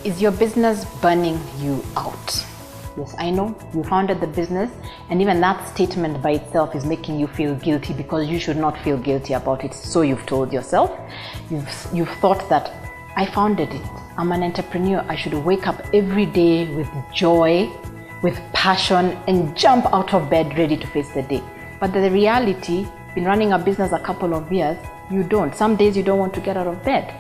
Is your business burning you out? Yes, I know you founded the business, and even that statement by itself is making you feel guilty, because you should not feel guilty about it. So you've told yourself, you've thought that I founded it. I'm an entrepreneur. I should wake up every day with joy, with passion, and jump out of bed ready to face the day. But the reality, been running a business a couple of years, you don't. Some days you don't want to get out of bed.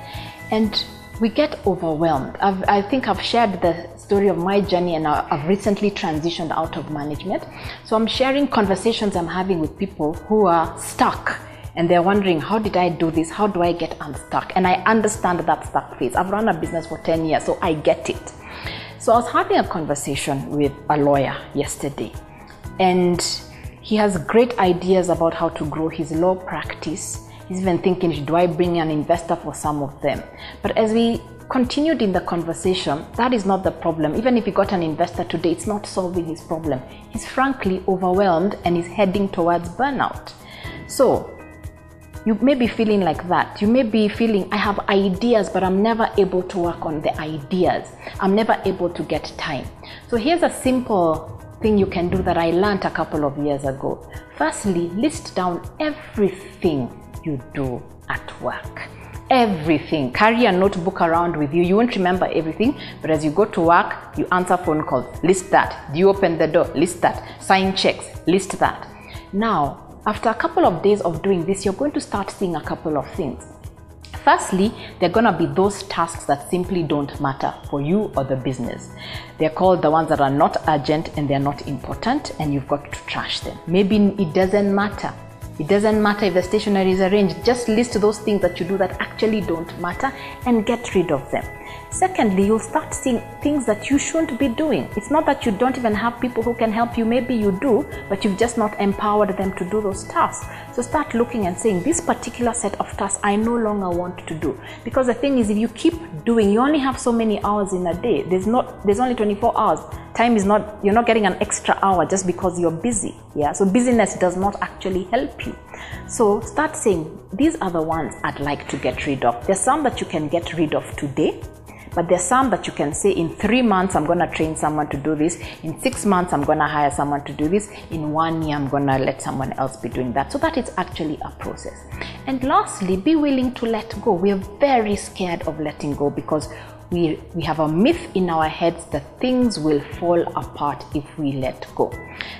And we get overwhelmed. I think I've shared the story of my journey, and I've recently transitioned out of management. So I'm sharing conversations I'm having with people who are stuck, and they're wondering, how did I do this? How do I get unstuck? And I understand that stuck phase. I've run a business for 10 years, so I get it. So I was having a conversation with a lawyer yesterday, and he has great ideas about how to grow his law practice. He's even thinking, do I bring an investor for some of them? But as we continued in the conversation, that is not the problem. Even if he got an investor today, it's not solving his problem. He's frankly overwhelmed and is heading towards burnout. So you may be feeling like that. You may be feeling, I have ideas, but I'm never able to work on the ideas. I'm never able to get time. So here's a simple thing you can do that I learned a couple of years ago. Firstly, list down everything you do at work. Everything. Carry a notebook around with you. You won't remember everything, but as you go to work, you answer phone calls. List that. Do you open the door? List that. Sign checks. List that. Now, after a couple of days of doing this, you're going to start seeing a couple of things. Firstly, they're going to be those tasks that simply don't matter for you or the business. They're called the ones that are not urgent and they're not important, and you've got to trash them. Maybe it doesn't matter. It doesn't matter if the stationery is arranged. Just list those things that you do that actually don't matter and get rid of them. Secondly, you'll start seeing things that you shouldn't be doing. It's not that you don't even have people who can help you. Maybe you do, but you've just not empowered them to do those tasks. So start looking and saying, this particular set of tasks I no longer want to do. Because the thing is, if you keep doing, you only have so many hours in a day. There's only 24 hours. Time is not, you're not getting an extra hour just because you're busy. Yeah. So busyness does not actually help you. So start saying, these are the ones I'd like to get rid of. There's some that you can get rid of today, but there's some that you can say, in 3 months, I'm going to train someone to do this. In 6 months, I'm going to hire someone to do this. In 1 year, I'm going to let someone else be doing that. So that is actually a process. And lastly, be willing to let go. We are very scared of letting go because we have a myth in our heads that things will fall apart if we let go.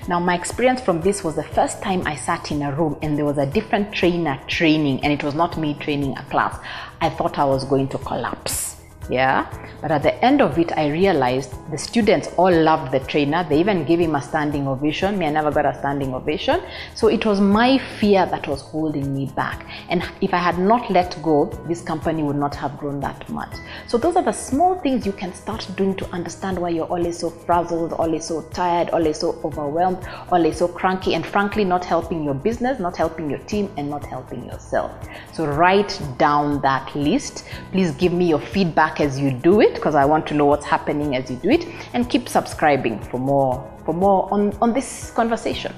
Now, my experience from this was the first time I sat in a room and there was a different trainer training, and it was not me training a class. I thought I was going to collapse. Yeah, but at the end of it, I realized the students all loved the trainer. They even gave him a standing ovation. Me, I never got a standing ovation. So it was my fear that was holding me back. And if I had not let go, this company would not have grown that much. So those are the small things you can start doing to understand why you're always so frazzled, always so tired, always so overwhelmed, always so cranky, and frankly, not helping your business, not helping your team, and not helping yourself. So write down that list. Please give me your feedback as you do it, because I want to know what's happening as you do it, and keep subscribing for more on this conversation.